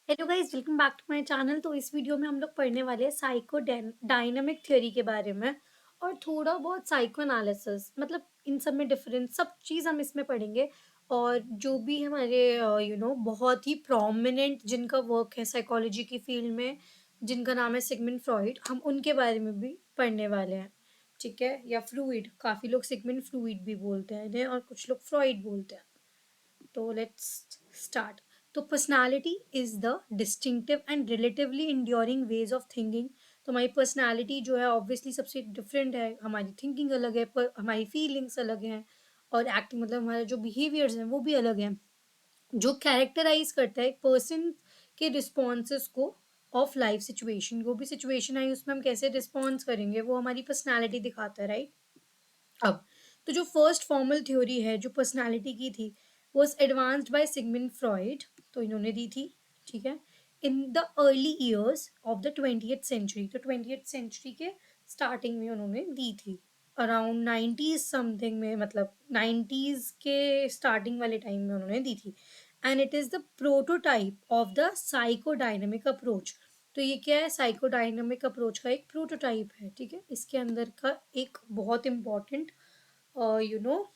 Hello guys, welcome back to my channel. तो इस video में हम लोग पढ़ने वाले हैं साइको डायनामिक थ्योरी के बारे में और थोड़ा बहुत साइको एनालिसिस, मतलब इन सब में डिफरेंस, सब चीज़ हम इसमें पढ़ेंगे। और जो भी हमारे बहुत ही प्रोमिनेंट जिनका वर्क है साइकोलॉजी की फील्ड में, जिनका नाम है सिगमंड फ्रॉइड, हम उनके बारे में भी पढ़ने वाले हैं। ठीक है, या फ्लूइड, काफ़ी लोग सिगमंड फ्लूइड भी बोलते हैं इन्हें और कुछ लोग फ्रॉइड बोलते हैं। तो लेट्स स्टार्ट। तो personality is the distinctive and relatively enduring ways of thinking. तो हमारी पर्सनालिटी जो है ऑब्वियसली सबसे डिफरेंट है, हमारी थिंकिंग अलग है, पर हमारी फीलिंग्स अलग हैं और एक्टिंग, मतलब हमारे जो बिहेवियर्स हैं वो भी अलग हैं। जो कैरेक्टराइज करता है एक पर्सन के रिस्पॉन्सेस को ऑफ लाइफ सिचुएशन, जो भी सिचुएशन आई उसमें हम कैसे रिस्पॉन्स करेंगे, वो हमारी पर्सनैलिटी दिखाता है, राइट। अब तो जो फर्स्ट फॉर्मल थ्योरी है जो पर्सनालिटी की थी, was advanced by Sigmund Freud. तो इन्होंने दी थी, ठीक है, in the early years of the 20th century. तो 20th सेंचुरी के स्टार्टिंग में उन्होंने दी थी, अराउंड 90s समथिंग में, मतलब 90s के स्टार्टिंग वाले टाइम में उन्होंने दी थी। And it is the prototype of the psychodynamic approach. तो ये क्या है, साइकोडायनेमिक अप्रोच का एक प्रोटोटाइप है, ठीक है। इसके अंदर का एक बहुत इम्पॉर्टेंट यू नो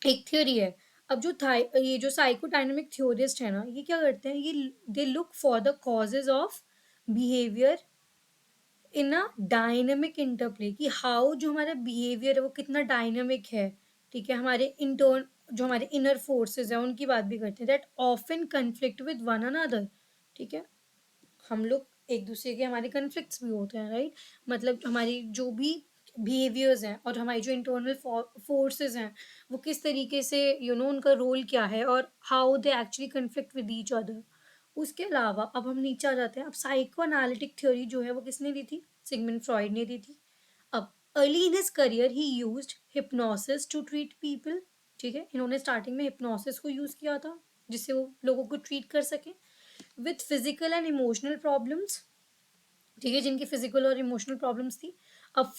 एक थ्योरी है। अब जो था ये जो साइकोडायनेमिक थ्योरिस्ट है ना, ये क्या करते हैं, ये they look for the causes of behaviour in a dynamic interplay, कि हाउ जो हमारा बिहेवियर है वो कितना डायनेमिक है, ठीक है। हमारे इंटर्न जो हमारे इनर फोर्सेस है उनकी बात भी करते हैं, that often conflict with one another, ठीक है। हम लोग एक दूसरे के, हमारे कन्फ्लिक्ट्स भी होते हैं, राइट। मतलब हमारी जो भी बिहेवियर्स हैं और हमारी जो इंटरनल फोर्सेस हैं वो किस तरीके से, उनका रोल क्या है और how they actually conflict with each other. उसके अलावा अब हम नीचे आ जाते हैं। अब साइको एनालिटिक थ्योरी जो है वो किसने दी थी, सिगमंड फ्रॉइड ने दी थी। अब अर्ली इन हिज करियर ही used hypnosis to treat people, ठीक है। इन्होंने स्टार्टिंग में हिप्नोसिस को यूज किया था जिससे वो लोगों को ट्रीट कर सके with physical and emotional problems, ठीक है, जिनकी फिजिकल और इमोशनल प्रॉब्लम्स थी। अब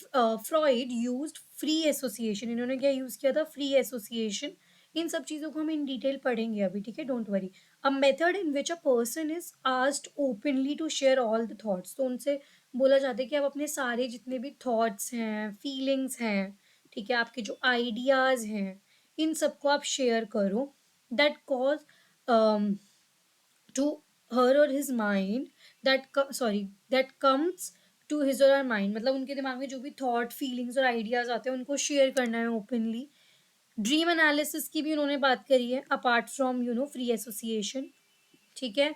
फ्रॉइड यूज्ड फ्री एसोसिएशन। इन्होंने क्या यूज किया था, फ्री एसोसिएशन। इन सब चीज़ों को हम इन डिटेल पढ़ेंगे अभी, ठीक है, don't worry. A method in which a person is asked openly to share all the thoughts. तो उनसे बोला जाता है कि आप अपने सारे जितने भी थॉट्स हैं, फीलिंग्स हैं, ठीक है, आपके जो आइडियाज़ हैं, इन सबको आप शेयर करो। That cause to her or his mind, that comes to his or her mind, मतलब उनके दिमाग में जो भी थॉट, फीलिंग्स और आइडियाज आते हैं उनको शेयर करना है ओपनली। ड्रीम एनालिसिस की भी उन्होंने बात करी है, अपार्ट फ्रॉम फ्री एसोसिएशन, ठीक है।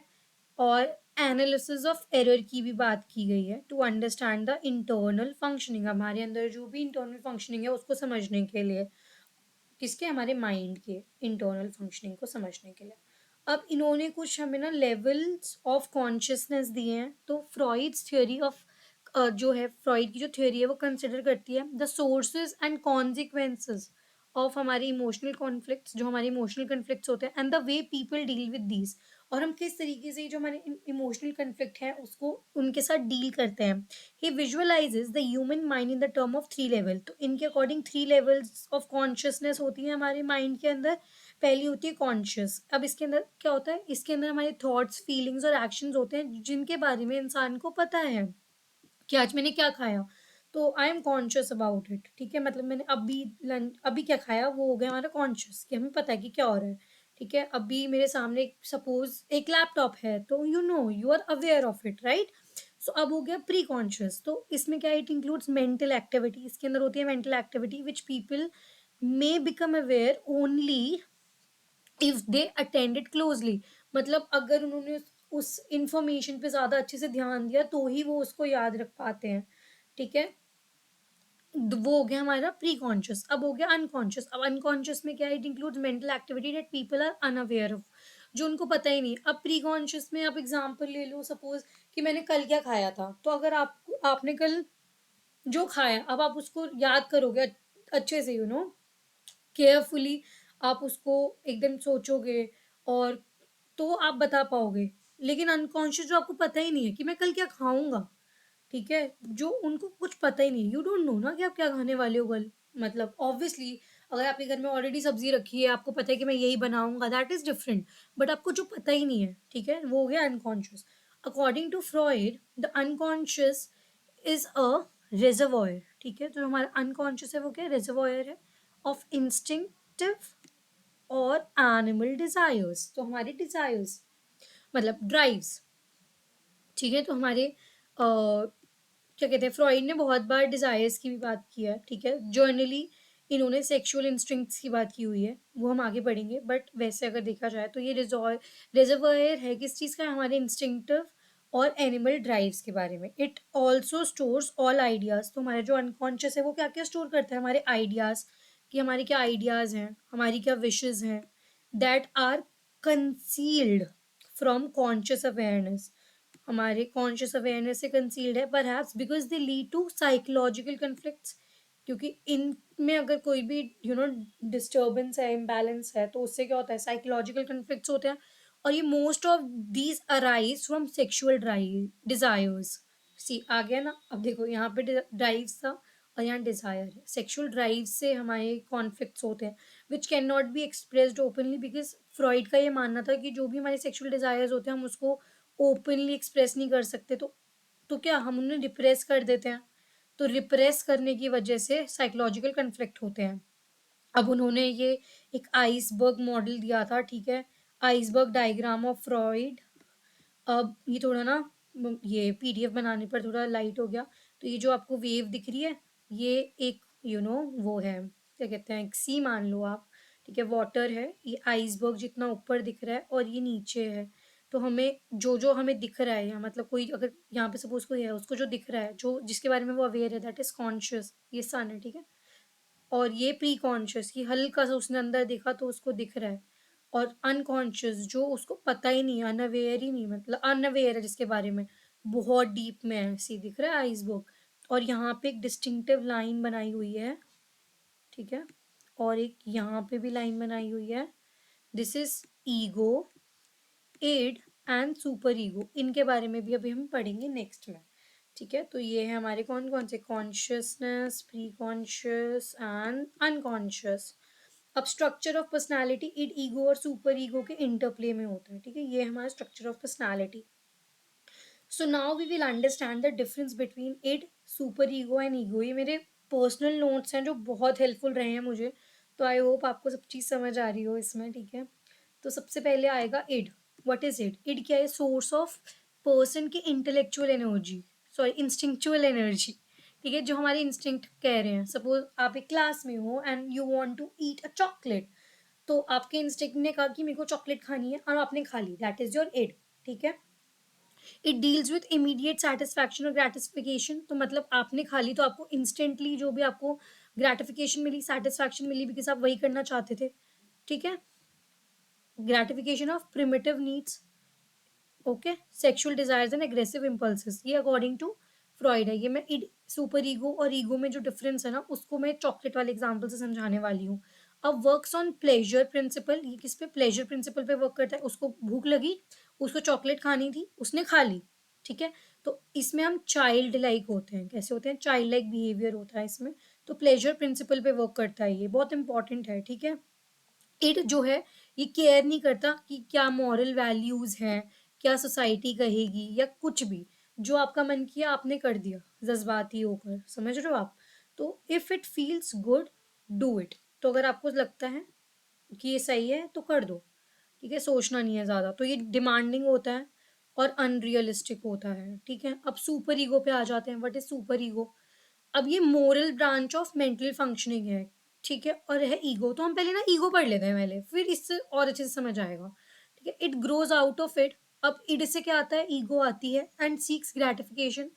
और एनालिसिस ऑफ एरर की भी बात की गई है, to understand the internal functioning, हमारे अंदर जो भी इंटरनल फंक्शनिंग है उसको समझने के लिए, किसके, हमारे माइंड के इंटरनल फंक्शनिंग को समझने के लिए। अब इन्होंने कुछ हमें ना लेवल्स ऑफ कॉन्शियसनेस दिए हैं। तो फ्रॉइड्स थ्योरी ऑफ जो है, फ्रॉइड की जो थ्योरी है वो कंसिडर करती है the sources and consequences of हमारे इमोशनल कॉन्फ्लिक्ट्स, जो हमारे इमोशनल कॉन्फ्लिक्ट्स होते हैं, and the way people deal with these, और हम किस तरीके से जो हमारे इमोशनल कॉन्फ्लिक्ट है उसको उनके साथ डील करते हैं। He visualizes the human mind in the term of 3 level. तो इनके अकॉर्डिंग 3 लेवल्स ऑफ कॉन्शियसनेस होती है हमारे माइंड के अंदर। पहली होती है कॉन्शियस। अब इसके अंदर क्या होता है, इसके अंदर हमारे थॉट्स, फीलिंग्स और एक्शंस होते हैं जिनके बारे में इंसान को पता है कि आज मैंने क्या खाया, तो I am conscious about it, ठीक है। मतलब मैंने अभी क्या खाया, वो हो गया हमारा कॉन्शियस, कि हमें पता है कि क्या हो रहा है, ठीक है। अभी मेरे सामने सपोज एक लैपटॉप है, तो you are aware of it, right. So अब हो गया प्री कॉन्शियस। तो इसमें क्या, इट इंक्लूड्स मेंटल एक्टिविटी। इसके अंदर होती है mental activity which people may become aware only if they attended closely. मतलब अगर उन्होंने उस इंफॉर्मेशन पे ज्यादा अच्छे से ध्यान दिया तो ही वो उसको याद रख पाते हैं, ठीक है। वो हो गया हमारा प्री कॉन्शियस। अब हो गया अनकॉन्शियस। अब अनकॉन्शियस में क्या है, it includes mental activity that people are unaware of, जो उनको पता ही नहीं। अब प्री कॉन्शियस में आप एग्जांपल ले लो, सपोज कि मैंने कल क्या खाया था, तो अगर आपने कल जो खाया, अब आप उसको याद करोगे अच्छे से, केयरफुली आप उसको एकदम सोचोगे, और तो आप बता पाओगे। लेकिन अनकॉन्शियस जो आपको पता ही नहीं है कि मैं कल क्या खाऊंगा, ठीक है, जो उनको कुछ पता ही नहीं, यू डोंट नो ना कि आप क्या खाने वाले हो कल। मतलब ऑब्वियसली अगर आपके घर में ऑलरेडी सब्जी रखी है, आपको पता है कि मैं यही बनाऊंगा, दैट इज डिफरेंट। बट आपको जो पता ही नहीं है, ठीक है, वो हो गया unconscious. According to Freud, the unconscious is a reservoir, ठीक है। जो हमारा अनकॉन्शियस है वो क्या, रिजर्वॉयर है ऑफ इंस्टिंक्टिव और एनिमल डिजायर्स। तो हमारे डिजायर्स मतलब ड्राइव्स, ठीक है। तो हमारे क्या कहते हैं, फ्रॉइड ने बहुत बार डिजायर्स की भी बात की है, ठीक है। जर्नली इन्होंने सेक्सुअल इंस्टिंक्ट्स की बात की हुई है, वो हम आगे पढ़ेंगे। बट वैसे अगर देखा जाए तो ये रिजर्वायर है किस चीज़ का, हमारे इंस्टिंक्टिव और एनिमल ड्राइव्स के बारे में। It also stores all ideas. तो हमारे जो अनकॉन्शियस है वो क्या क्या स्टोर करता है, हमारे आइडियाज, कि हमारे क्या आइडियाज हैं, हमारी क्या विशेज हैं, that are concealed from conscious awareness. हमारे कॉन्शियस अवेयरनेस से कंसील्ड है, perhaps because they lead to psychological conflicts. क्योंकि इनमें अगर कोई भी डिस्टर्बेंस है, इम्बैलेंस है, तो उससे क्या होता है, साइकोलॉजिकल कन्फ्लिक्ट्स होते हैं। और ये most of these arise from sexual desires. See आ गया ना, अब देखो यहाँ पे ड्राइव्स था और यहाँ डिजायर है। सेक्सुअल ड्राइव से हमारे कॉन्फ्लिक्ट्स होते हैं which can not be expressed openly, because Freud का ये मानना था कि जो भी हमारे सेक्सुअल डिजायर्स होते हैं हम उसको ओपनली एक्सप्रेस नहीं कर सकते। तो क्या हम उन्हें रिप्रेस कर देते हैं। तो रिप्रेस करने की वजह से साइकोलॉजिकल कन्फ्लिक्ट होते हैं। अब उन्होंने ये एक आइसबर्ग मॉडल दिया था, ठीक है, आइसबर्ग डायग्राम ऑफ फ्रॉइड। अब ये थोड़ा ना ये पीडीएफ बनाने पर थोड़ा लाइट हो गया। तो ये जो आपको वेव दिख रही है, ये एक वो है, क्या कहते हैं, एक सी मान लो आप, ठीक है, वाटर है। ये आइसबर्ग जितना ऊपर दिख रहा है और ये नीचे है। तो हमें जो जो हमें दिख रहा है, या मतलब कोई अगर यहाँ पे सपोज कोई है, उसको जो दिख रहा है, जो जिसके बारे में वो अवेयर है, दैट इज कॉन्शियस, ये सन है, ठीक है। और ये प्री कॉन्शियस, कि हल्का सा उसने अंदर देखा तो उसको दिख रहा है। और अनकॉन्शियस जो उसको पता ही नहीं है, अनअवेयर ही नहीं, मतलब अनअवेयर है जिसके बारे में, बहुत डीप में है, सी दिख रहा है आइसबर्ग। और यहाँ पे एक डिस्टिंक्टिव लाइन बनाई हुई है, ठीक है, और एक यहाँ पे भी लाइन बनाई हुई है। This is ego, id and super ego. इनके बारे में भी अभी हम पढ़ेंगे नेक्स्ट में, ठीक है। तो ये है हमारे कौन कौन से, consciousness, preconscious and unconscious. अब structure of personality, id, ego और सुपर ईगो के इंटरप्ले में होता है, ठीक है। ये हमारा structure of personality. So now we will understand the difference between id, superego and ego. ये मेरे पर्सनल नोट्स हैं जो बहुत हेल्पफुल रहे हैं मुझे। तो आई होप आपको सब चीज़ समझ आ रही हो इसमें, ठीक है। तो सबसे पहले आएगा id. What is id? Id क्या है? सोर्स ऑफ पर्सन की intellectual energy, sorry instinctual energy, ठीक है। जो हमारे इंस्टिंक्ट कह रहे हैं, सपोज आप एक क्लास में हो and you want to eat a chocolate, तो आपके इंस्टिंक्ट ने कहा कि मेरे को चॉकलेट खानी है और आपने खा ली, दैट इज योर इड, ठीक है। It deals with immediate satisfaction और ग्रेटिफिकेशन। तो मतलब आपने खा ली तो आपको इंस्टेंटली जो भी आपको ग्रेटिफिकेशन मिली, सेटिस्फैक्शन मिली, बिकॉज आप वही करना चाहते थे, ठीक है। Gratification of primitive needs, okay, sexual desires and aggressive impulses, ये अकॉर्डिंग टू फ्रॉइड है। ये मैं सुपर ईगो और ईगो में जो डिफरेंस है ना, उसको मैं चॉकलेट वाले एग्जांपल से समझाने वाली हूँ। अब वर्क्स ऑन प्लेजर प्रिंसिपल, ये किस पे, प्लेजर प्रिंसिपल पे वर्क करता है। उसको भूख लगी, उसको चॉकलेट खानी थी, उसने खा ली, ठीक है। तो इसमें हम चाइल्ड लाइक होते हैं, कैसे होते हैं, चाइल्ड लाइक बिहेवियर होता है इसमें। तो प्लेजर प्रिंसिपल पे वर्क करता है, ये बहुत इंपॉर्टेंट है, ठीक है। इट जो है, ये केयर नहीं करता कि क्या मॉरल वैल्यूज हैं, क्या सोसाइटी कहेगी, या कुछ भी। जो आपका मन किया आपने कर दिया, जज्बाती होकर, समझ रहे हो आप। तो if it feels good, do it. तो अगर आपको लगता है कि ये सही है तो कर दो, ठीक है, सोचना नहीं है ज़्यादा। तो ये डिमांडिंग होता है और अनरियलिस्टिक होता है, ठीक है। अब सुपर ईगो पे आ जाते हैं। What is super ego? अब ये moral branch of mental functioning है, ठीक है, और है ईगो। तो हम पहले ना ईगो पढ़ लेते हैं पहले, फिर इससे और अच्छे से समझ आएगा, ठीक है। It grows out of it. अब इड से क्या आता है, ईगो आती है, एंड सीक्स ग्रेटिफिकेशन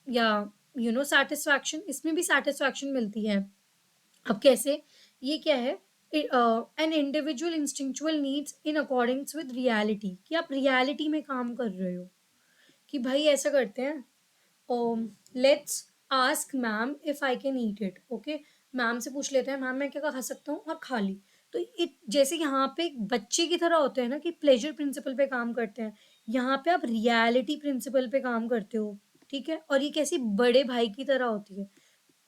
या सेटिस्फैक्शन। इसमें भी सेटिस्फैक्शन मिलती है। अब कैसे, ये क्या है, an individual instinctual needs in according with reality, कि आप रियलिटी में काम कर रहे हो, कि भाई ऐसा करते हैं, let's ask ma'am if I can eat it, okay. Ma'am से पूछ लेते हैं, मैम मैं क्या खा सकता हूँ, और खा ली। तो इट जैसे यहाँ पे एक बच्चे की तरह होते हैं ना, कि प्लेजर प्रिंसिपल पे काम करते हैं, यहाँ पे आप रियलिटी प्रिंसिपल पे काम करते हो, ठीक है। और ये कैसी बड़े भाई की तरह होती है।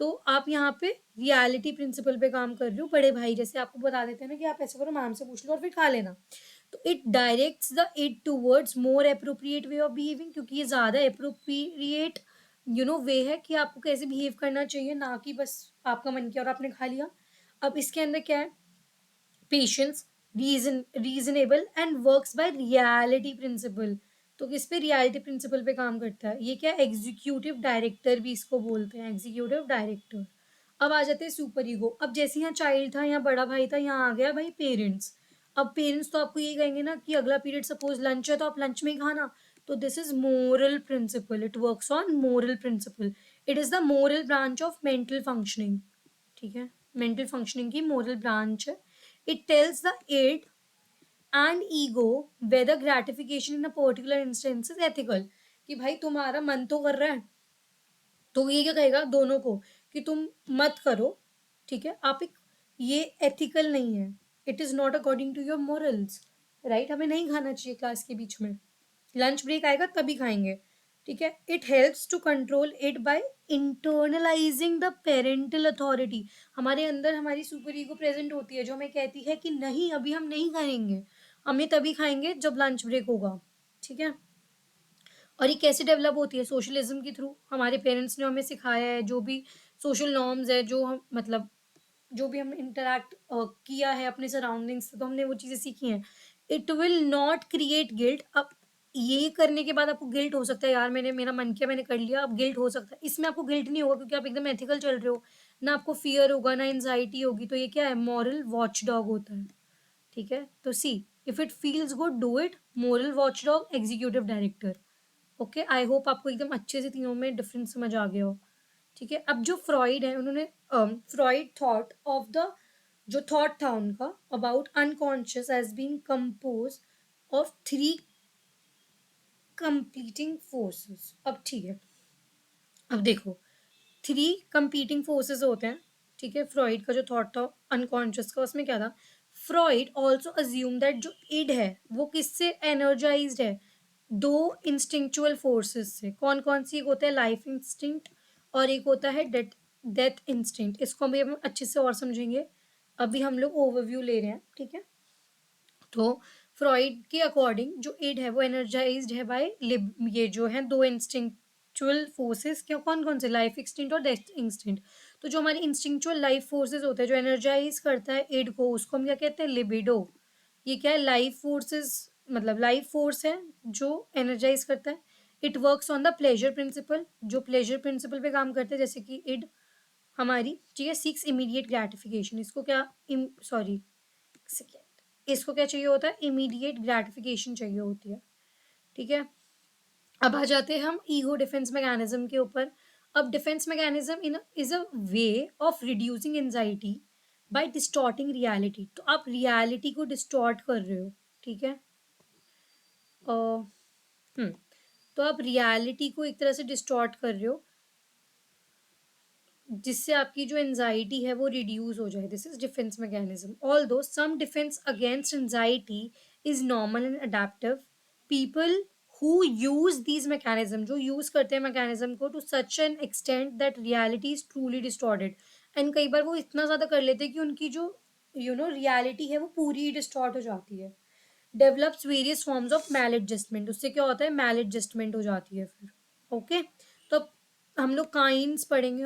तो आप यहाँ पे रियलिटी प्रिंसिपल पे काम कर रहे हो, बड़े भाई जैसे आपको बता देते हैं ना कि आप ऐसे करो, मैम से पूछ लो और फिर खा लेना। तो it directs the it towards more appropriate way of behaving, क्योंकि ये ज़्यादा अप्रोप्रिएट वे है कि आपको कैसे बिहेव करना चाहिए, ना कि बस आपका मन किया और आपने खा लिया। अब इसके अंदर क्या है, patience, reasonable and works by reality principle. तो किस पे, रियलिटी प्रिंसिपल पे काम करता है। ये क्या, एग्जीक्यूटिव डायरेक्टर भी इसको बोलते हैं, एग्जीक्यूटिव डायरेक्टर। अब आ जाते हैं सुपर ईगो। अब जैसे यहाँ चाइल्ड था, यहाँ बड़ा भाई था, यहाँ आ गया भाई पेरेंट्स। अब पेरेंट्स तो आपको ये कहेंगे ना कि अगला पीरियड सपोज लंच है तो आप लंच में ही खाना। तो this is moral principle, it works on moral principle. It is the moral branch of mental functioning. ठीक है, मेंटल फंक्शनिंग की मोरल ब्रांच है। It tells the id and ego whether gratification in a particular instance is ethical। कि भाई तुम्हारा मन तो कर रहा है, तो ये क्या कहेगा दोनों को कि तुम मत करो, ठीक है, आप एक, ये एथिकल नहीं है, it is not according to your morals, right. हमें नहीं खाना चाहिए क्लास के बीच में, लंच ब्रेक आएगा तभी खाएंगे, ठीक है। It helps to control it by internalising the parental authority. हमारे अंदर हमारी सुपर ईगो प्रेजेंट होती है जो हमें कहती है कि नहीं अभी हम नहीं खाएंगे, हमें तभी खाएंगे जब लंच ब्रेक होगा, ठीक है। और ये कैसे डेवलप होती है, सोशलिज्म के थ्रू। हमारे पेरेंट्स ने हमें सिखाया है, जो भी सोशल नॉर्म्स है, जो हम मतलब जो भी हम इंटरैक्ट किया है अपने सराउंडिंग्स से, तो हमने वो चीज़ें सीखी हैं। It will not create guilt. अब ये करने के बाद आपको गिल्ट हो सकता है, यार मैंने, मेरा मन किया मैंने कर लिया, अब गिल्ट हो सकता है। इसमें आपको गिल्ट नहीं होगा क्योंकि आप एकदम एथिकल चल रहे हो, ना आपको फियर होगा ना एंजाइटी होगी। तो ये क्या है, मॉरल वॉच डॉग होता है, ठीक है। तो see, if it feels good do it, moral watchdog, executive director. Okay, I hope आपको एकदम अच्छे से तीनों में डिफरेंस समझ आ गया हो, ठीक है। अब जो फ्रॉइड है, उन्होंने फ्रॉइड थॉट ऑफ द, जो थॉट था उनका about unconscious as being compose of three competing forces. अब ठीक है, अब देखो, थ्री कंपीटिंग फोर्सेस होते हैं, ठीक है। फ्रॉइड का जो थॉट था अनकॉन्शियस का, उसमें क्या था, फ्रॉइड ऑल्सो अज्यूम दैट जो इड है वो किससे एनर्जाइज्ड है, दो इंस्टिंक्चुअल फोर्सेस से। कौन कौन सी, एक होता है लाइफ इंस्टिंक्ट और एक होता है डेथ डेथ इंस्टिंक्ट। इसको भी हम अच्छे से और समझेंगे, अभी हम लोग ओवरव्यू ले रहे हैं, ठीक है। तो फ्रॉइड के अकॉर्डिंग जो इड है वो एनर्जाइज्ड है बाय ये जो है दो इंस्टिंक्चुअल फोर्सेस। क्या, कौन कौन से, लाइफ इंस्टिंक्ट और डेथ इंस्टिंक्ट। तो जो हमारे इंस्टिंक्चुअल लाइफ फोर्सेस होते हैं जो एनर्जाइज करता है इड को, उसको हम क्या कहते हैं, लिबिडो। ये क्या है, लाइफ फोर्सेस, मतलब लाइफ फोर्स है जो एनर्जाइज करता है। It works on the pleasure principal, जो प्लेजर प्रिंसिपल पे काम करते हैं, जैसे कि इड हमारी, ठीक है, सीक्स इमीडिएट ग्रेटिफिकेशन। इसको क्या, सॉरी, इसको क्या चाहिए होता है, इमीडिएट ग्रेटिफिकेशन चाहिए होती है, ठीक है। अब आ जाते हैं हम ईगो डिफेंस मैकेनिज्म के ऊपर। अब defence mechanism in is a way of reducing anxiety by distorting reality. तो आप रियलिटी को डिस्टॉर्ट कर रहे हो, ठीक है। हम्म तो आप रियलिटी को एक तरह से डिस्टॉर्ट कर रहे हो जिससे आपकी जो एंजाइटी है वो रिड्यूस हो जाए। This is defence mechanism. Although some defence against anxiety is normal and adaptive, people who use these mechanism, जो यूज करते हैं मैकेनिज्म को to such an extent that reality is truly distorted. And कई बार वो इतना ज्यादा कर लेते हैं कि उनकी जो रियलिटी है वो पूरी डिस्टॉर्ट हो जाती है। Develops various forms of maladjustment, उससे क्या होता है, मैल एडजस्टमेंट हो जाती है फिर। ओके, तो अब हम लोग काइंड्स पढ़ेंगे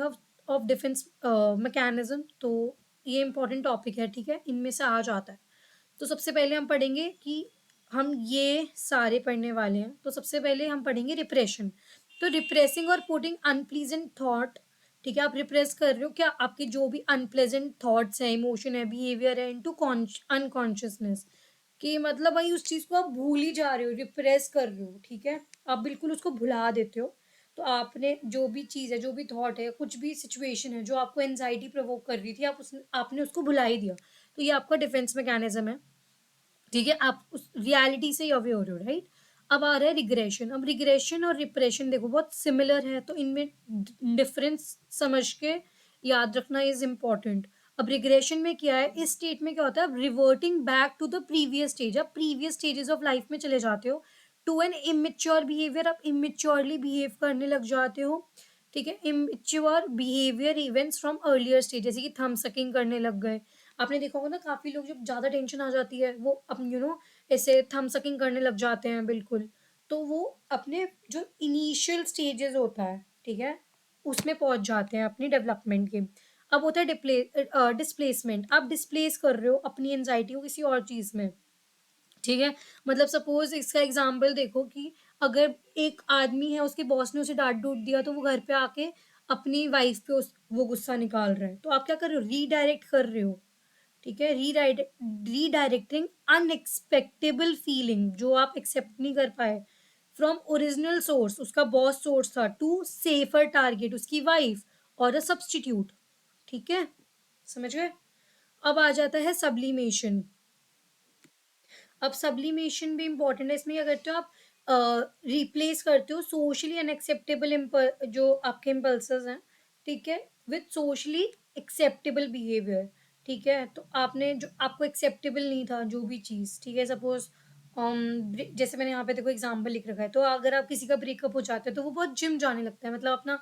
ऑफ डिफेंस मैकेनिज्म। तो ये इंपॉर्टेंट टॉपिक है, ठीक है, इनमें से आ जाता है। तो सबसे पहले हम पढ़ेंगे कि हम ये सारे पढ़ने वाले हैं। तो सबसे पहले हम पढ़ेंगे रिप्रेशन। तो रिप्रेसिंग और पुटिंग अनप्लीजेंट थॉट, ठीक है, आप रिप्रेस कर रहे हो क्या, आपके जो भी अनप्लेजेंट थॉट्स हैं, इमोशन है, बिहेवियर है, इनटू अनकॉन्शियसनेस। कि मतलब भाई उस चीज को आप भूल ही जा रहे हो, रिप्रेस कर रहे हो, ठीक है, आप बिल्कुल उसको भुला देते हो। तो आपने जो भी चीज़ है, जो भी थॉट है, कुछ भी सिचुएशन है जो आपको एनजाइटी प्रोवोक कर रही थी, आपने उसको भुला ही दिया। तो ये आपका डिफेंस मैकेनिज्म है, ठीक है, आप उस रियलिटी से अवे हो रहे हो, राइट। अब आ रहा है रिग्रेशन। अब रिग्रेशन और रिप्रेशन देखो बहुत सिमिलर है, तो इनमें डिफरेंस समझ के याद रखना इज इम्पॉर्टेंट। अब रिग्रेशन में क्या है, इस स्टेट में क्या होता है, reverting back to the previous stage. आप प्रीवियस स्टेजेस ऑफ लाइफ में चले जाते हो टू एन इमेच्योर बिहेवियर, आप इमेच्योरली बिहेव करने लग जाते हो, ठीक है। Immature behaviour events from earlier stage, जैसे कि थंब सकिंग करने लग गए। आपने देखा होगा ना, काफी लोग जब ज्यादा टेंशन आ जाती है वो ऐसे थंब सकिंग करने लग जाते हैं, बिल्कुल। तो वो अपने जो इनिशियल स्टेजेस होता है, ठीक है, उसमें पहुंच जाते हैं अपनी डेवलपमेंट के। अब होता है डिस्प्लेसमेंट। आप डिस्प्लेस कर रहे हो अपनी एंजाइटी को किसी और चीज में, ठीक है। मतलब सपोज इसका एग्जाम्पल देखो कि अगर एक आदमी है, उसके बॉस ने उसे डांट डूट दिया, तो वो घर पे आके अपनी वाइफ पे वो गुस्सा निकाल रहा है। तो आप क्या कर रहे हो? रीडायरेक्ट कर रहे हो, ठीक है। रीडायरेक्टिंग अनएक्सपेक्टेबल फीलिंग जो आप एक्सेप्ट नहीं कर पाए फ्रॉम ओरिजिनल सोर्स, उसका बॉस सोर्स था, टू सेफर टारगेट, उसकी वाइफ, और अ सब्सटीट्यूट, ठीक है। समझ गए? अब आ जाता है सब्लिमेशन। अब सब्लिमेशन भी इंपॉर्टेंट है। इसमें क्या करते हो आप? रिप्लेस करते हो सोशली अनएक्सेप्टेबल जो आपके इम्पल्सेस हैं, ठीक है, विथ सोशली एक्सेप्टेबल बिहेवियर, ठीक है। तो आपने जो आपको एक्सेप्टेबल नहीं था जो भी चीज़, ठीक है, सपोज जैसे मैंने यहाँ पे देखो एग्जाम्पल लिख रखा है, तो अगर आप किसी का ब्रेकअप हो जाता है तो वो बहुत जिम जाने लगता है, मतलब अपना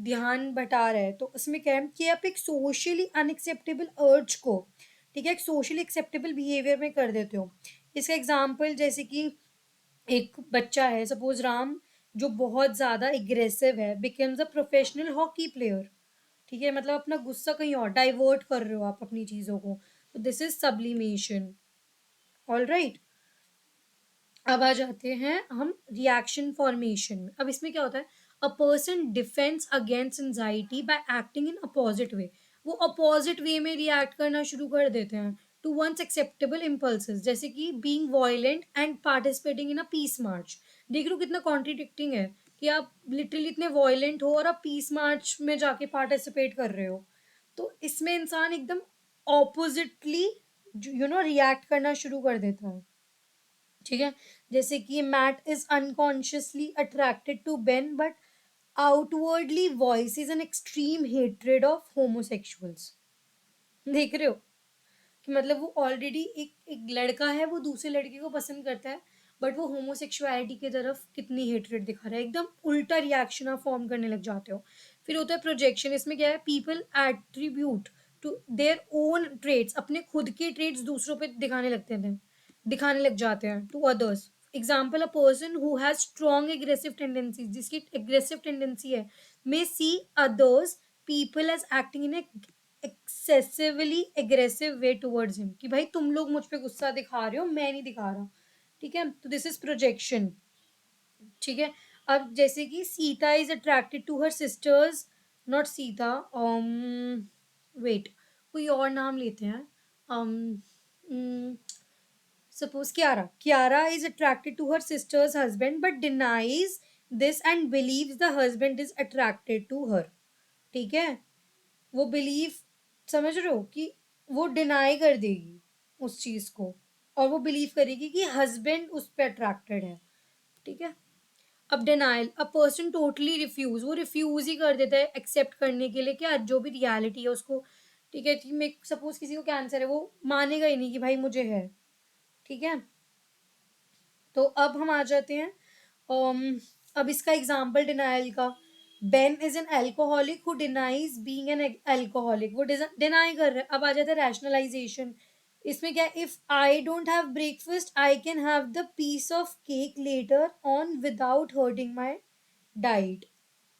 ध्यान बटा रहा है। तो उसमें क्या है कि आप एक सोशली अनएक्सेप्टेबल अर्ज को, ठीक है, एक सोशली एक्सेप्टेबल बिहेवियर में कर देते हो। इसका एग्जाम्पल जैसे कि एक बच्चा है, सपोज राम, जो बहुत ज्यादा एग्रेसिव है, becomes a professional hockey player, ठीक है। मतलब अपना गुस्सा कहीं और डाइवर्ट कर रहे हो आप अपनी चीजों को, तो this is sublimation. All right. अब आ जाते हैं हम रिएक्शन फॉर्मेशन में। अब इसमें क्या होता है? A person defence against anxiety bye acting in opposite way. वो अपोजिट वे में रिएक्ट करना शुरू कर देते हैं टू वंस एक्सेप्टेबल इम्पल्सेस, जैसे कि being violent and participating in a peace march. देख लो कितना कॉन्ट्रिडिक्टिंग है कि आप लिटरली इतने वायलेंट हो और आप पीस मार्च में जाके पार्टिसिपेट कर रहे हो। तो इसमें इंसान एकदम ऑपोजिटली रिएक्ट करना शुरू कर देता है, ठीक है। जैसे कि Matt is unconsciously attracted to Ben but outwardly voice is an extreme hatred of homosexuals. देख रहे हो कि मतलब वो ऑलरेडी एक एक लड़का है, वो दूसरे लड़के को पसंद करता है, बट वो होमोसेक्सुअलिटी की तरफ कितनी हेट्रेड दिखा रहा है, एकदम उल्टा रिएक्शन आप फॉर्म करने लग जाते हो। फिर होता है प्रोजेक्शन। इसमें क्या है? People attribute to their own traits, अपने खुद के ट्रेट्स दूसरों पे दिखाने लग जाते हैं to others. Example, a person who has strong aggressive tendencies, जिसकी एग्रेसिव टेंडेंसी है, may see others people as acting in excessively aggressive way towards him, कि भाई तुम लोग मुझ पे गुस्सा दिखा रहे हो, मैं नहीं दिखा रहा, ठीक है। तो दिस इज प्रोजेक्शन, ठीक है। अब जैसे कि Sita is attracted to her sisters, not Sita, wait, कोई और नाम लेते हैं। Suppose Kiara is attracted to her sister's husband but denies this and believes the husband is attracted to her, ठीक है। वो बिलीव, समझ रहे हो कि वो डिनाई कर देगी उस चीज को, और वो बिलीव करेगी कि हस्बैंड उस पर अट्रैक्टेड है, ठीक है। अब denial, a person totally refuse, वो रिफ्यूज ही कर देता है एक्सेप्ट करने के लिए क्या जो भी रियलिटी है उसको, ठीक है। कि मैं सपोज किसी को कैंसर है, वो मानेगा ही नहीं कि भाई मुझे है, ठीक है। तो अब हम आ जाते हैं अब इसका एग्जाम्पल डिनाइल का। Ben is an alcoholic who denies being an alcoholic, वो डिनाई कर रहा है। अब आ जाता है रैशनलाइजेशन। इसमें क्या है? If I don't have breakfast I can have the piece of cake later on without hurting my diet,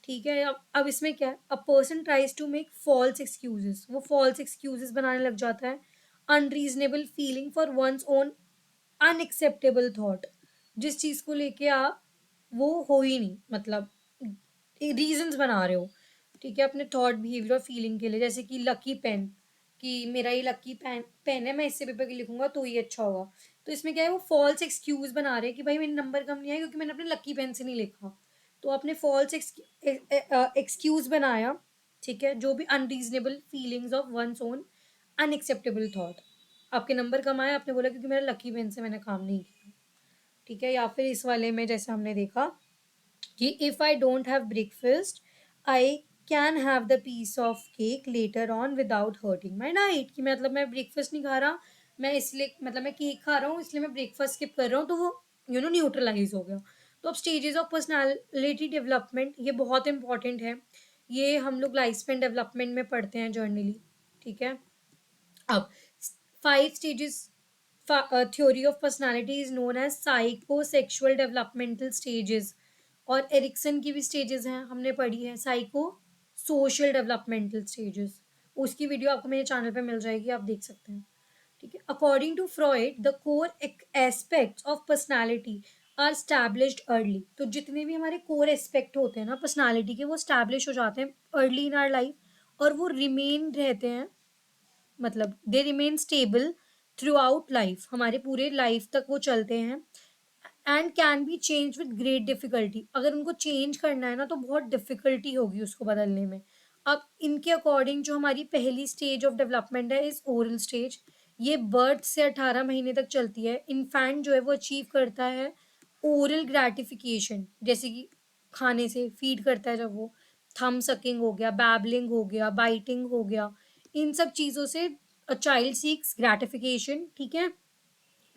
ठीक है। अब इसमें क्या है? A person tries to make false excuses, वो फॉल्स एक्सक्यूजेस बनाने लग जाता है। Unreasonable feeling for one's own unacceptable thought, जिस चीज को लेके आप वो हो ही नहीं, मतलब रीजंस बना रहे हो, ठीक है, अपने थॉट बिहेवियर और फीलिंग के लिए। जैसे कि लकी पेन, कि मेरा ये लकी पेन पेन है, मैं इससे पेपर के लिखूंगा तो ही अच्छा होगा। तो इसमें क्या है? वो फॉल्स एक्सक्यूज बना रहे हैं कि भाई मेरे नंबर कम नहीं आए क्योंकि मैंने अपने लकी पेन से नहीं लिखा। तो आपने फॉल्स एक्सक्यूज बनाया, ठीक है, जो भी unreasonable feelings of once own unacceptable thought. आपके नंबर कम आए, आपने बोला क्योंकि मेरा लकी पेन से मैंने काम नहीं किया, ठीक है। या फिर इस वाले में जैसे हमने देखा कि if I don't have breakfast I can have the piece of cake later on without hurting my night, कि मतलब मैं ब्रेकफास्ट नहीं खा रहा, मैं इसलिए मतलब मैं केक खा रहा हूँ इसलिए मैं ब्रेकफास्ट स्किप कर रहा हूँ, तो वो न्यूट्रलाइज हो गया। तो अब स्टेजेस ऑफ पर्सनालिटी डेवलपमेंट ये बहुत इंपॉर्टेंट है, ये हम लोग लाइफ स्पेन डेवलपमेंट में पढ़ते हैं जर्नली, ठीक है। अब 5 stages theory of personality is known as psychosexual developmental stages, और एरिक्सन की भी स्टेजेस हैं, हमने पढ़ी है साइको सोशल डेवलपमेंटल स्टेजेस, उसकी वीडियो आपको मेरे चैनल पे मिल जाएगी, आप देख सकते हैं, ठीक है। According to Freud the core aspects of personality are established early, तो जितने भी हमारे कोर एस्पेक्ट होते हैं ना पर्सनालिटी के, वो स्टैब्लिश हो जाते हैं अर्ली इन आर लाइफ, और वो रिमेन रहते हैं, मतलब they remain stable through out life, हमारे पूरे लाइफ तक वो चलते हैं, and can be change with great difficulty, अगर उनको चेंज करना है ना तो बहुत डिफिकल्टी होगी उसको बदलने में। अब इनके अकॉर्डिंग जो हमारी पहली स्टेज ऑफ डेवलपमेंट है इस ओरल स्टेज, ये बर्थ से 18 महीने तक चलती है। इन्फेंट जो है वो अचीव करता है ओरल ग्रेटिफिकेशन, जैसे कि खाने से फीड करता है जब वो, थम सकिंग हो गया, बैबलिंग हो गया, बाइटिंग हो गया, इन सब चीज़ों से अ चाइल्ड सीक्स ग्रेटिफिकेशन, ठीक है।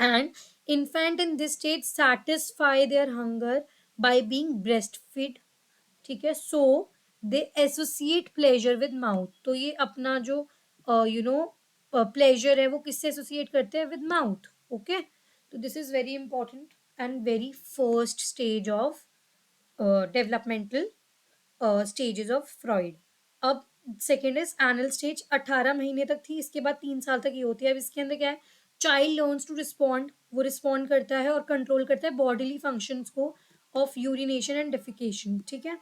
And infant in this stage satisfy their hunger by being breastfed, ठीक है। सो दे एसोसिएट प्लेजर विद माउथ, तो ये अपना जो यू नो प्लेजर है वो किससे एसोसिएट करते हैं, विद माउथ, ओके। तो this is very important and very first stage of developmental stages of Freud. अब सेकेंड इज एनल स्टेज, 18 महीने तक थी, इसके बाद 3 साल तक ये होती है। अब इसके अंदर क्या है, चाइल्ड लर्न्स टू रिस्पॉन्ड, वो रिस्पॉन्ड करता है और कंट्रोल करता है बॉडीली फंक्शंस को ऑफ यूरिनेशन एंड डेफिकेशन, ठीक है।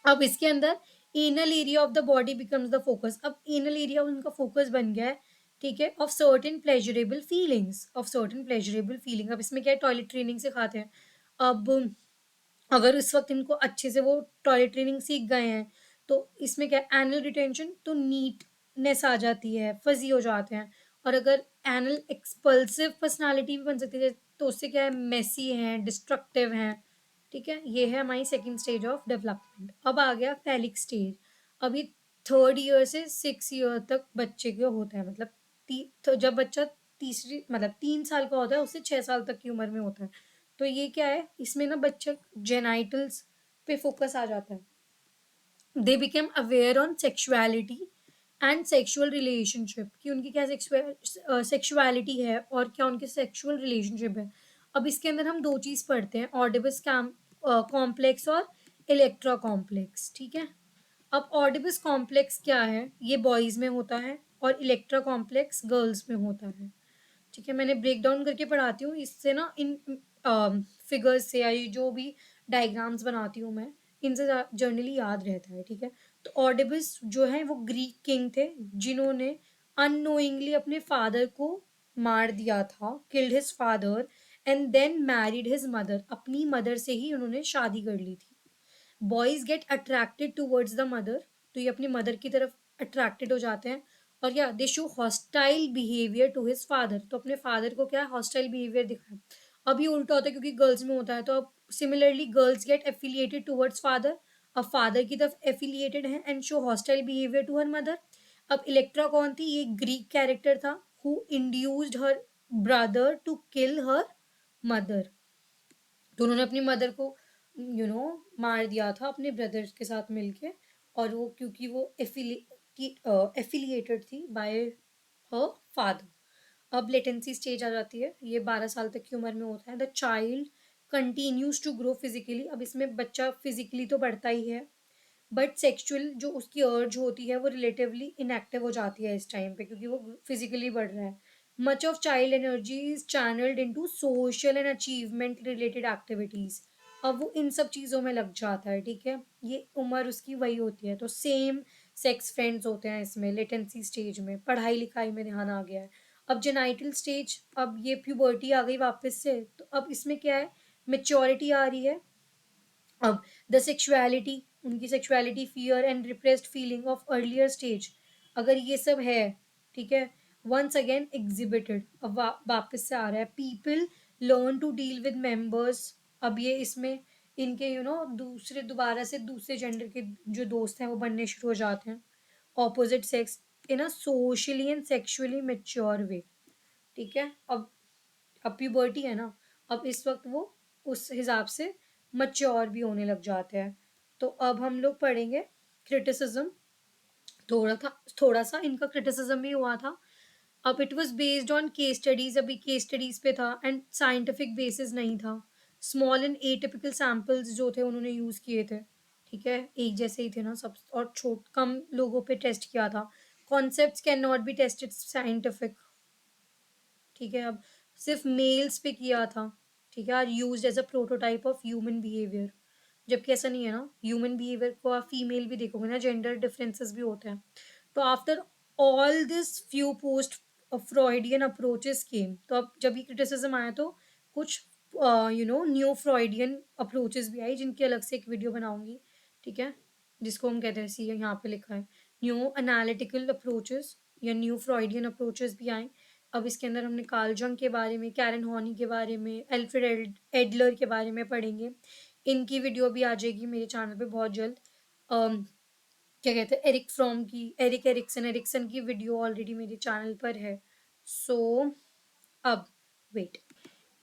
अब इसके अंदर anal area of the body becomes the focus, अब एनल एरिया उनका फोकस बन गया है, ठीक है, of certain pleasurable feelings, of certain pleasurable feeling. अब इसमें क्या है, टॉयलेट ट्रेनिंग सिखाते हैं। अब अगर इस वक्त इनको अच्छे से वो टॉयलेट ट्रेनिंग सीख गए हैं, तो इसमें क्या है, एनल रिटेंशन, तो नीटनेस आ जाती है, फजी हो जाते हैं। और अगर एनल एक्सपल्सिव पर्सनालिटी भी बन सकती है, तो उससे क्या है, मेसी हैं, डिस्ट्रक्टिव हैं, ठीक है। ये है हमारी सेकेंड स्टेज ऑफ डेवलपमेंट। अब आ गया फैलिक स्टेज, अभी 3rd ईयर से 6 ईयर तक बच्चे को होता है, मतलब तो जब बच्चा तीसरी मतलब 3 साल का होता है, उससे 6 साल तक की उम्र में होता है। तो ये क्या है, इसमें ना बच्चा जेनाइटल्स पे फोकस आ जाता है, they became aware on sexuality and sexual relationship, कि उनकी क्या सेक्सुअलिटी है और क्या उनके सेक्सुअल रिलेशनशिप है। अब इसके अंदर हम 2 चीज़ पढ़ते हैं, ऑडिपस कॉम्प्लेक्स और इलेक्ट्रा कॉम्प्लेक्स, ठीक है। अब ऑडिपस कॉम्प्लेक्स क्या है, ये बॉयज़ में होता है, और इलेक्ट्रा कॉम्प्लेक्स गर्ल्स में होता है, ठीक है। मैंने ब्रेक डाउन करके पढ़ाती हूँ, इससे ना इन फिगर्स से या ये जो भी डायग्राम्स बनाती हूँ मैं, इनसे जर्नली याद रहता है, ठीक है। तो ऑडिबस जो है वो ग्रीक किंग थे, जिन्होंने अननोइंगली अपने फादर को मार दिया था, killed his father, and then married his mother, अपनी मदर से ही उन्होंने शादी कर ली थी। Boys get attracted towards the mother, तो ये अपनी मदर की तरफ अट्रैक्टेड हो जाते हैं, और या they show hostile behaviour to his father, तो अपने फादर को क्या हॉस्टाइल बिहेवियर दिखाए। अब ये उल्टा होता है क्योंकि गर्ल्स में होता है, तो अब similarly girls get affiliated towards father, अब फादर की तरफ एफिलिएटेड है and show hostile behaviour to her mother. अब इलेक्ट्रा कौन थी, ये ग्रीक कैरेक्टर था, who induced her brother to kill her mother, तो उन्होंने अपनी मदर को मार दिया था अपने ब्रदर्स के साथ मिलके, और वो क्योंकि वो एफिलिएटेड थी बाय हर फादर। अब लेटेंसी स्टेज आ जाती है, ये 12 साल तक की उम्र में होता है। The child continues to grow physically, अब इसमें बच्चा फिजिकली तो बढ़ता ही है, बट सेक्सुअल जो उसकी अर्ज होती है वो रिलेटिवली इनएक्टिव हो जाती है इस टाइम पे, क्योंकि वो फिजिकली बढ़ रहा है। Much of child energy is channelled into social and achievement related activities, अब वो इन सब चीज़ों में लग जाता है, ठीक है। ये उम्र उसकी वही होती है, तो सेम सेक्स फ्रेंड्स होते हैं इसमें, लेटेंसी स्टेज में पढ़ाई लिखाई में ध्यान आ गया है। अब जेनाइटल स्टेज, अब ये प्यूबर्टी आ गई वापस से, तो अब इसमें क्या है, मेच्योरिटी आ रही है। अब द सेक्सुअलिटी, उनकी sexuality, fear and repressed feeling of earlier stage, अगर ये सब है, ठीक है, वंस अगेन एग्जिबिटेड, अब वापस से आ रहा है। People learn to deal with members, अब ये इसमें इनके दोबारा से दूसरे जेंडर के जो दोस्त हैं वो बनने शुरू हो जाते हैं, opposite sex, in a socially and sexually mature way, ठीक है। अब प्यूबर्टी है ना, अब इस वक्त वो उस हिसाब से मच्योर भी होने लग जाते हैं। तो अब हम लोग पढ़ेंगे क्रिटिसिज्म। थोड़ा सा इनका क्रिटिसिज्म भी हुआ था। अब it was based on case studies, अभी केस स्टडीज पे था एंड साइंटिफिक बेसिस नहीं था। स्मॉल एंड एटिपिकल सैंपल्स जो थे उन्होंने यूज किए थे, ठीक है, एक जैसे ही थे ना सब, और छोट कम लोगों पे टेस्ट किया था। Concepts can not be tested scientific, ठीक है। अब सिर्फ मेल्स पे किया था, ठीक है, are used as a prototype of human behaviour. जबकि ऐसा नहीं है ना, ह्यूमन बिहेवियर को आप फीमेल भी देखोगे ना, जेंडर डिफरेंसेस भी होते हैं। तो after all this few post Freudian approaches came, तो अब जब ये क्रिटिसिज्म आया तो कुछ न्यू फ्रॉइडियन अप्रोचेस भी आई, जिनकी अलग से एक वीडियो बनाऊंगी, ठीक है, जिसको हम कहते हैं, सी यहाँ पे लिखा है न्यू एनालिटिकल अप्रोचेस या न्यू फ्रॉइडियन अप्रोचेस भी आए। अब इसके अंदर हमने कार्ल जंग के बारे में, कैरन हॉनी के बारे में, एल्फ्रेड एडलर के बारे में पढ़ेंगे। इनकी वीडियो भी आ जाएगी मेरे चैनल पे बहुत जल्द। क्या कहते हैं, एरिक फ्रॉम की, एरिक एरिक्सन एरिक्सन की वीडियो ऑलरेडी मेरे चैनल पर है। सो अब वेट,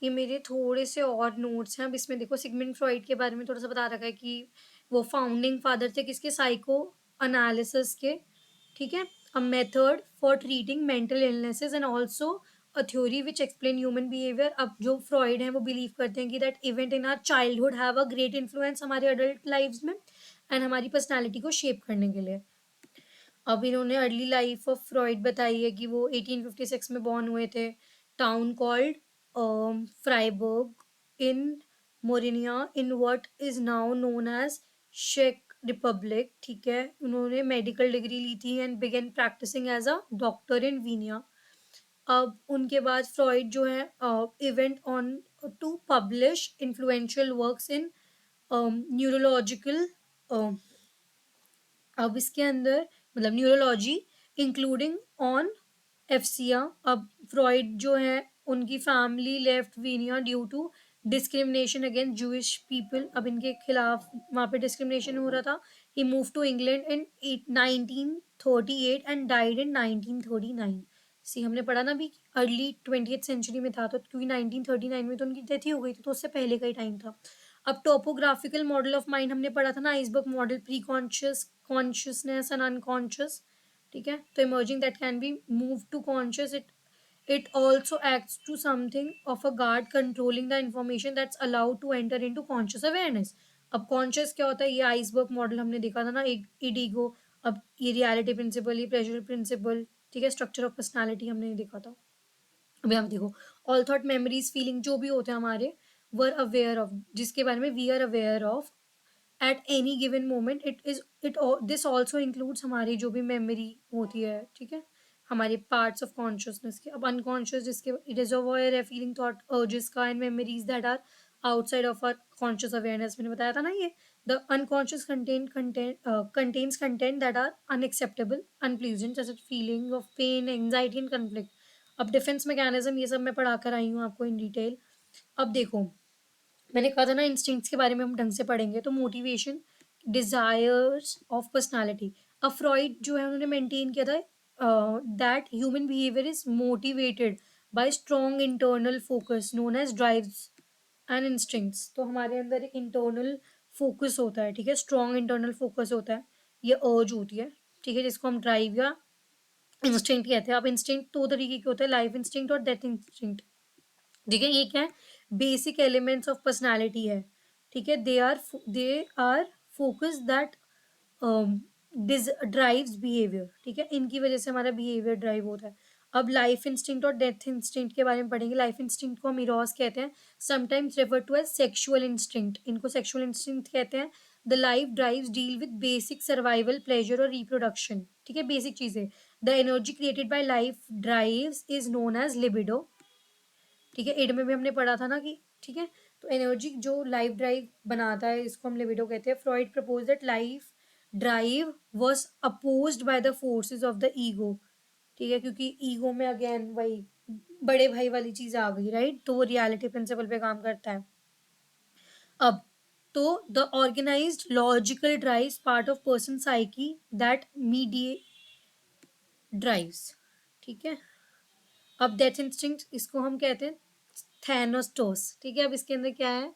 ये मेरे थोड़े से और नोट्स हैं। अब इसमें देखो, सिगमंड फ्रॉइड के बारे में थोड़ा सा बता रखा है कि वो फाउंडिंग फादर थे किसके, साइको एनालिसिस के, ठीक है। A method for treating mental illnesses and also a theory which explain human behaviour. अब जो फ्रॉइड हैं वो बिलीव करते हैं कि that event in our childhood have a great influence हमारे अडल्ट लाइव्स में एंड हमारी पर्सनैलिटी को शेप करने के लिए। अब इन्होंने अर्ली लाइफ ऑफ फ्रॉइड बताई है कि वो 1856 में बॉर्न हुए थे, town called Freiberg in Moravia in what is now known as चेक रिपब्लिक, ठीक है। उन्होंने मेडिकल डिग्री ली थी and began practicing as a doctor in Vienna. अब उनके बाद फ्रॉइड जो है went on to publish influential works in neurological, अब इसके अंदर मतलब न्यूरोलॉजी इंक्लूडिंग ऑन एफसिया। अब फ्रॉइड जो है उनकी family left Vienna due to discrimination against Jewish people. अब इनके खिलाफ वहाँ पे डिस्क्रिमिनेशन हो रहा था। He move to England in 1938 and died in 1939। See हमने पढ़ा ना भी, अर्ली 20th सेंचुरी में था, तो क्योंकि 1939 में तो उनकी डेथ ही हो गई थी, तो उससे पहले का ही टाइम था। अब टोपोग्राफिकल मॉडल ऑफ माइंड हमने पढ़ा था ना, iceberg model, preconscious, consciousness and unconscious, ठीक है। तो emerging that can be move to conscious, it also acts to something of a guard controlling the information that's allowed to enter into conscious awareness। अब conscious क्या होता है, ये iceberg model हमने देखा था ना, एक ईडीगो। अब ये रियलिटी प्रिंसिपल, ये प्रेशर प्रिंसिपल, ठीक है, स्ट्रक्चर ऑफ पर्सनालिटी हमने देखा था। अभी आप देखो, ऑल थॉट मेमोरीज फीलिंग जो भी होते हैं हमारे, वर अवेयर ऑफ, जिसके बारे में we are aware of at any given moment, it this also includes हमारी जो भी मेमोरी होती है, ठीक है, हमारे पार्ट्स ऑफ कॉन्शियसनेस के। अब अनकॉन्शियस जिसके रिजर्वॉयर है फीलिंग, थॉट, अर्जेस का and memories that are outside of our conscious awareness, मैंने बताया था ना ये। The unconscious contents content that are unacceptable unpleasant, जैसे feeling of pain, anxiety and conflict. अब डिफेंस मैकेनिज्म ये सब मैं पढ़ा कर आई हूँ आपको इन डिटेल। अब देखो, मैंने कहा था ना इंस्टिंक्ट्स के बारे में हम ढंग से पढ़ेंगे। तो मोटिवेशन, डिजायर्स ऑफ पर्सनालिटी। अब फ्रॉइड जो है उन्होंने मेंटेन किया था that human behaviour is motivated by strong internal focus known as drives and instincts. तो हमारे अंदर एक इंटरनल फोकस होता है, ठीक है, स्ट्रॉन्ग इंटरनल फोकस होता है, ये अर्ज होती है, ठीक है, जिसको हम ड्राइव या इंस्टिंक्ट कहते हैं। अब इंस्टिंक्ट दो तरीके के होते हैं, लाइफ इंस्टिंक्ट और डेथ इंस्टिंक्ट, ठीक है। ये क्या है, बेसिक एलिमेंट्स ऑफ पर्सनालिटी है, ठीक है। They are focus that drives behaviour, ठीक है, इनकी वजह से हमारा बिहेवियर ड्राइव होता है। अब लाइफ इंस्टिंक्ट और डेथ इंस्टिंक्ट के बारे में पढ़ेंगे। लाइफ इंस्टिंक्ट को हम इरोस कहते हैं, sometimes refer to as sexual instinct, इनको सेक्सुअल इंस्टिंक्ट कहते हैं। The life drives deal with basic survival, pleasure और रिप्रोडक्शन, ठीक है, बेसिक चीजें। The energy created by life drives is known as libido, ठीक है, एड में भी हमने पढ़ा था ना कि, ठीक है। तो एनर्जी जो लाइफ ड्राइव बनाता है इसको हम लिबिडो कहते हैं। Freud propose that life drive was opposed by the forces of the ego, ठीक है, क्योंकि ईगो में अगेन वही बड़े भाई वाली चीज आ गई, राइट, तो वो रियलिटी प्रिंसिपल पे काम करता है। अब तो the organised logical drives part of person psyche that mediate drives, ठीक है। अब डेथ इंस्टिंक्ट इसको हम कहते हैं थैनोस्टोस, ठीक है। अब इसके अंदर क्या है,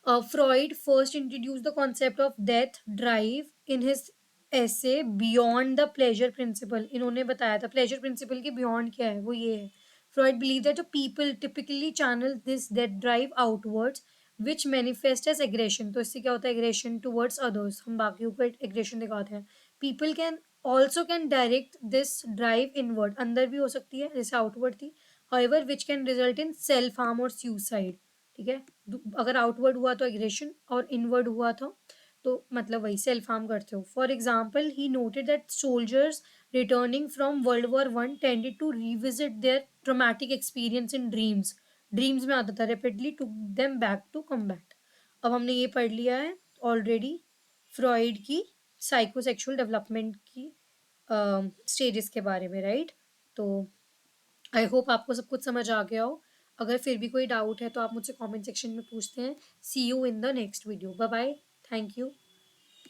Freud first introduced the concept of death drive in his essay Beyond the Pleasure Principle. इन्होंने बताया था pleasure principle के beyond क्या है, वो ये है. Freud believed that the people typically channel this death drive outwards, which manifests as aggression. तो इससे क्या होता है? aggression towards others. हम बाकियों को aggression दिखाते हैं. People can direct this drive inward. अंदर भी हो सकती है, जैसे outward थी. However, which can result in self harm or suicide. ठीक है. अगर आउटवर्ड हुआ तो एग्रेशन, और इनवर्ड हुआ तो मतलब वही सेल्फ हार्म करते हो. For example, he noted that soldiers returning from World War 1 tended to revisit their traumatic experience in dreams में आता था, rapidly to them back to combat. अब हमने ये पढ़ लिया है ऑलरेडी फ्रॉइड की साइकोसेक्सुअल डेवलपमेंट की स्टेजेस के बारे में, राइट. तो आई होप आपको सब कुछ समझ आ गया हो. अगर फिर भी कोई डाउट है तो आप मुझसे कमेंट सेक्शन में पूछते हैं. See you in the next video. Bye bye. Thank you.